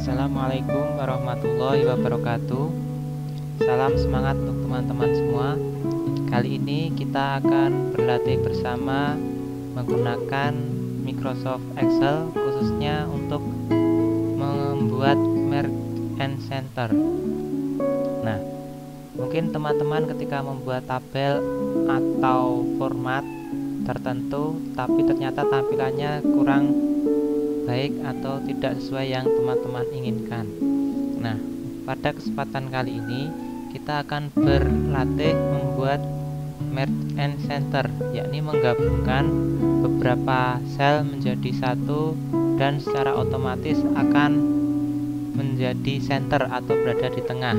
Assalamualaikum warahmatullahi wabarakatuh. Salam semangat untuk teman-teman semua. Kali ini kita akan berlatih bersama menggunakan Microsoft Excel, khususnya untuk membuat merge and center. Nah, mungkin teman-teman ketika membuat tabel atau format tertentu tapi ternyata tampilannya kurang baik atau tidak sesuai yang teman-teman inginkan. Nah, pada kesempatan kali ini kita akan berlatih membuat merge and center, yakni menggabungkan beberapa sel menjadi satu dan secara otomatis akan menjadi center atau berada di tengah.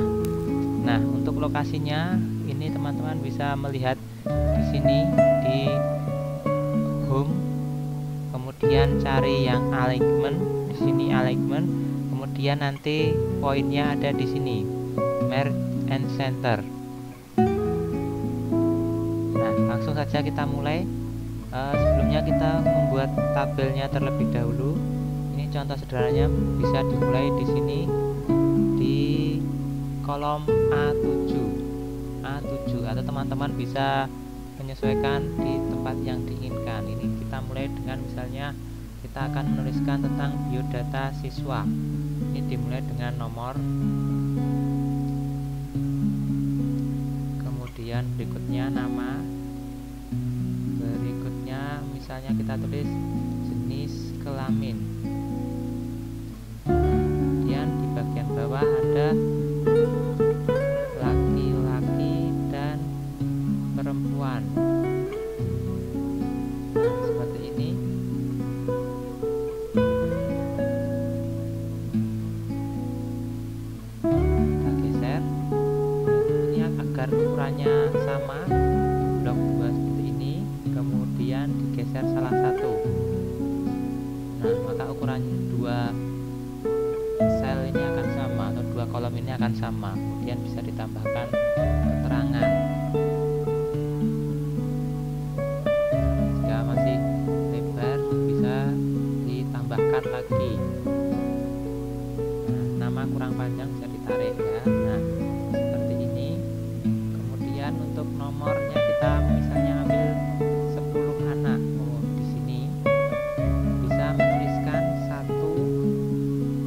Nah, untuk lokasinya ini teman-teman bisa melihat di sini di home. Kemudian cari yang alignment, di sini alignment. Kemudian nanti poinnya ada di sini, merge and center. Nah, langsung saja kita mulai. Sebelumnya kita membuat tabelnya terlebih dahulu. Ini contoh sederhananya bisa dimulai di sini di kolom A7 atau teman-teman bisa menyesuaikan di tempat yang diinginkan. Ini kita mulai dengan misalnya kita akan menuliskan tentang biodata siswa. Ini dimulai dengan nomor, kemudian berikutnya nama, berikutnya misalnya kita tulis jenis kelamin, kemudian di bagian bawah ada laki-laki dan perempuan. Nah, seperti ini. Kita geser. Ini agar ukurannya sama, blok 2 seperti ini. Kemudian digeser salah satu. Nah, maka ukuran dua sel ini akan sama atau dua kolom ini akan sama. Kemudian bisa ditambahkan keterangan. Lagi. Nah, nama kurang panjang bisa ditarik ya. Nah, seperti ini. Kemudian untuk nomornya kita misalnya ambil 10 anak. Di sini bisa menuliskan 1,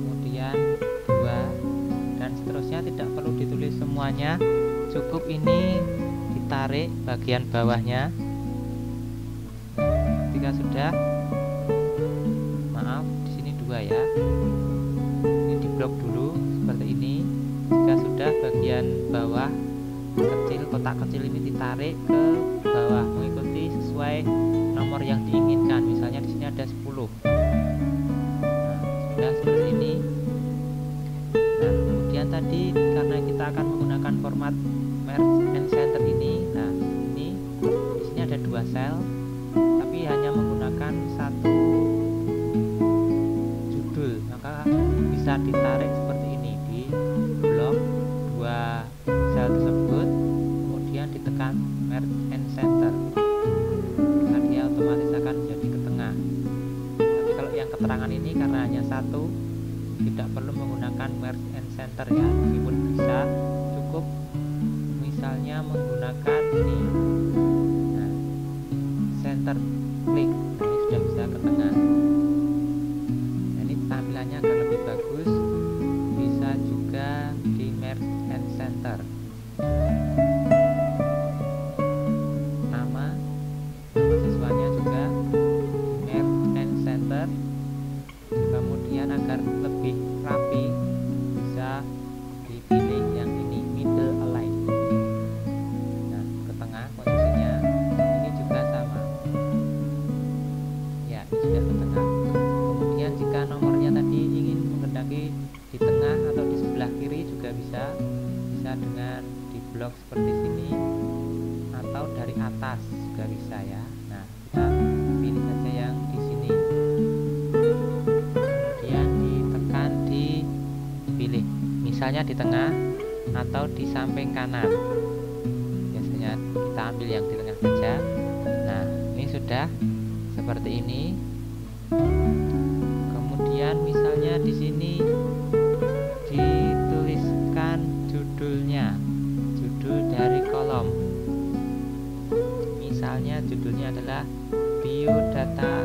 kemudian 2 dan seterusnya, tidak perlu ditulis semuanya. Cukup ini ditarik bagian bawahnya. Ketika sudah, ya, ini diblok dulu seperti ini. Jika sudah, bagian bawah kecil, kotak kecil ini ditarik ke bawah mengikuti sesuai nomor yang diinginkan. Misalnya di sini ada 10. Nah, sudah seperti ini. Nah, kemudian tadi karena kita akan menggunakan format merge and center ini, nah ini di sini ada 2 sel tapi hanya menggunakan satu, maka bisa ditarik seperti ini di blok 2 sel tersebut, kemudian ditekan merge and center, maka dia otomatis akan menjadi ke tengah. Tapi kalau yang keterangan ini karena hanya satu, tidak perlu menggunakan merge and center ya, meskipun bisa, cukup misalnya menggunakan ini, nah, center klik. Nah, ini sudah bisa ke tengah. Tampilannya akan lebih bagus. Bisa juga di merge and center. Nama siswanya juga merge and center. Kemudian agar lebih rapi bisa dipilih yang ini, middle align. Nah, ke tengah posisinya. Ini juga sama ya, ini sudah ke tengah. Jika nomornya tadi ingin menghendaki di tengah atau di sebelah kiri juga bisa dengan di blok seperti sini atau dari atas juga bisa ya. Nah, kita pilih saja yang di sini, kemudian ditekan dipilih, misalnya di tengah atau di samping kanan. Biasanya kita ambil yang di tengah saja. Nah, ini sudah seperti ini. Kemudian misalnya di sini judulnya, judul dari kolom. Misalnya judulnya adalah biodata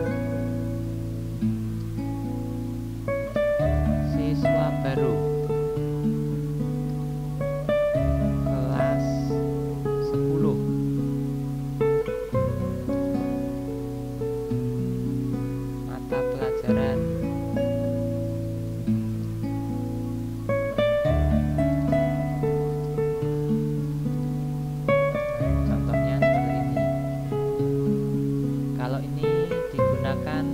siswa baru kelas 10. Mata pelajaran contohnya seperti ini. Kalau ini digunakan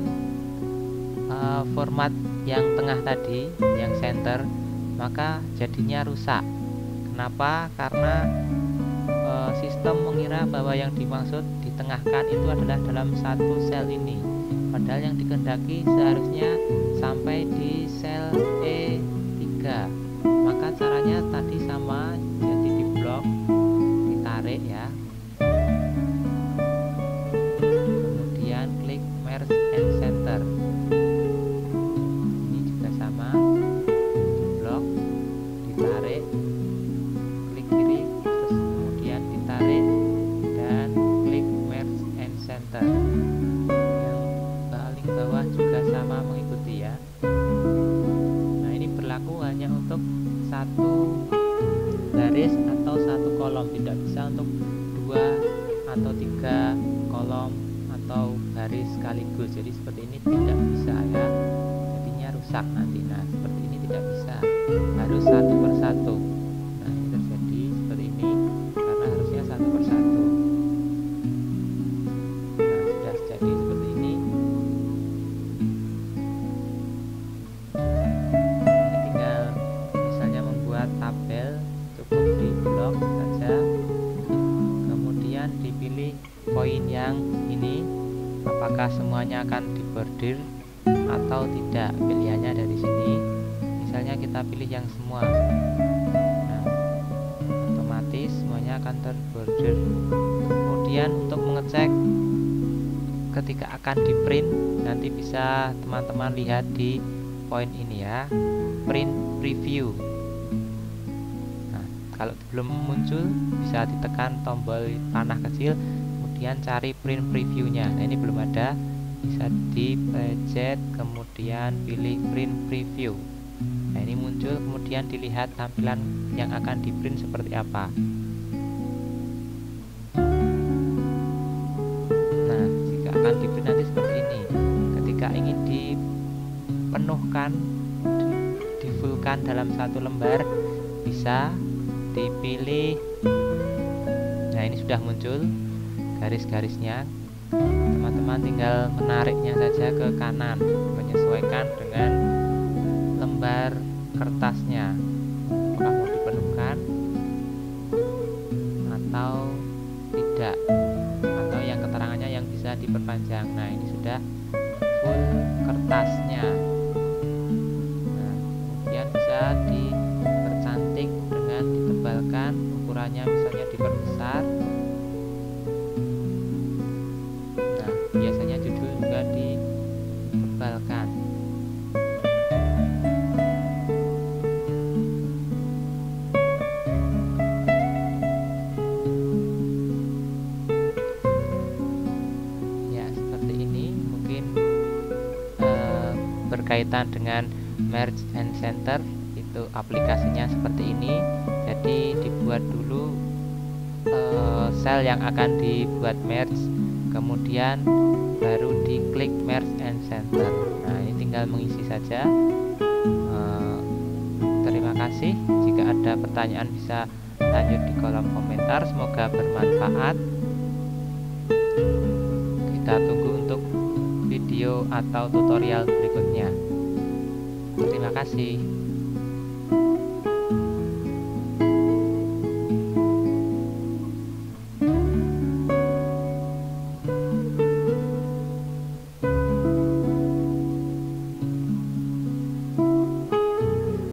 format yang tengah tadi, yang center, maka jadinya rusak. Kenapa? Karena sistem mengira bahwa yang dimaksud ditengahkan itu adalah dalam satu sel ini, padahal yang dikehendaki seharusnya sampai di sel E3. Maka caranya tadi sama, jadi di blok, ditarik ya, kemudian klik merge and center. Ini juga sama, di blok, ditarik, klik kiri, terus kemudian ditarik dan klik merge and center. Yang paling bawah juga sama mengikuti ya. Nah, ini berlaku hanya untuk satu garis atau satu kolom, tidak bisa untuk 2 atau 3 kolom atau garis sekaligus. Jadi seperti ini tidak bisa ya, jadinya rusak nanti. Nah, seperti ini tidak bisa, harus satu persatu. Nah, ini terjadi seperti ini karena harusnya satu persatu. Nah, sudah jadi seperti ini. Ini tinggal misalnya membuat tabel, cukup di blok saja, kemudian dipilih poin yang ini, apakah semuanya akan dibordir atau tidak. Pilihannya dari sini, misalnya kita pilih yang semua. Nah, otomatis semuanya akan terbordir. Kemudian untuk mengecek ketika akan di print, nanti bisa teman-teman lihat di poin ini ya, print preview. Nah, kalau belum muncul bisa ditekan tombol panah kecil, kemudian cari print previewnya. Nah, ini belum ada, bisa dipencet kemudian pilih print preview. Nah, ini muncul, kemudian dilihat tampilan yang akan di print seperti apa. Nah, jika akan di print nanti seperti ini. Ketika ingin dipenuhkan, di fullkan dalam satu lembar, bisa dipilih. Nah, ini sudah muncul garis-garisnya. Teman-teman tinggal menariknya saja ke kanan, menyesuaikan dengan lembar kertasnya, apakah mau dipenuhkan atau tidak, atau yang keterangannya yang bisa diperpanjang. Nah, ini sudah full kertasnya. Nah, kemudian bisa dipercantik dengan ditebalkan, ukurannya misalnya diperbesar. Nah, biasanya judul juga ditebalkan. Ya, seperti ini. Mungkin berkaitan dengan merge and center, itu aplikasinya seperti ini. Jadi dibuat dulu sel yang akan dibuat merge, kemudian baru diklik merge and center. Nah, ini tinggal mengisi saja. Terima kasih. Jika ada pertanyaan bisa lanjut di kolom komentar. Semoga bermanfaat. Kita tunggu untuk video atau tutorial berikutnya. Terima kasih.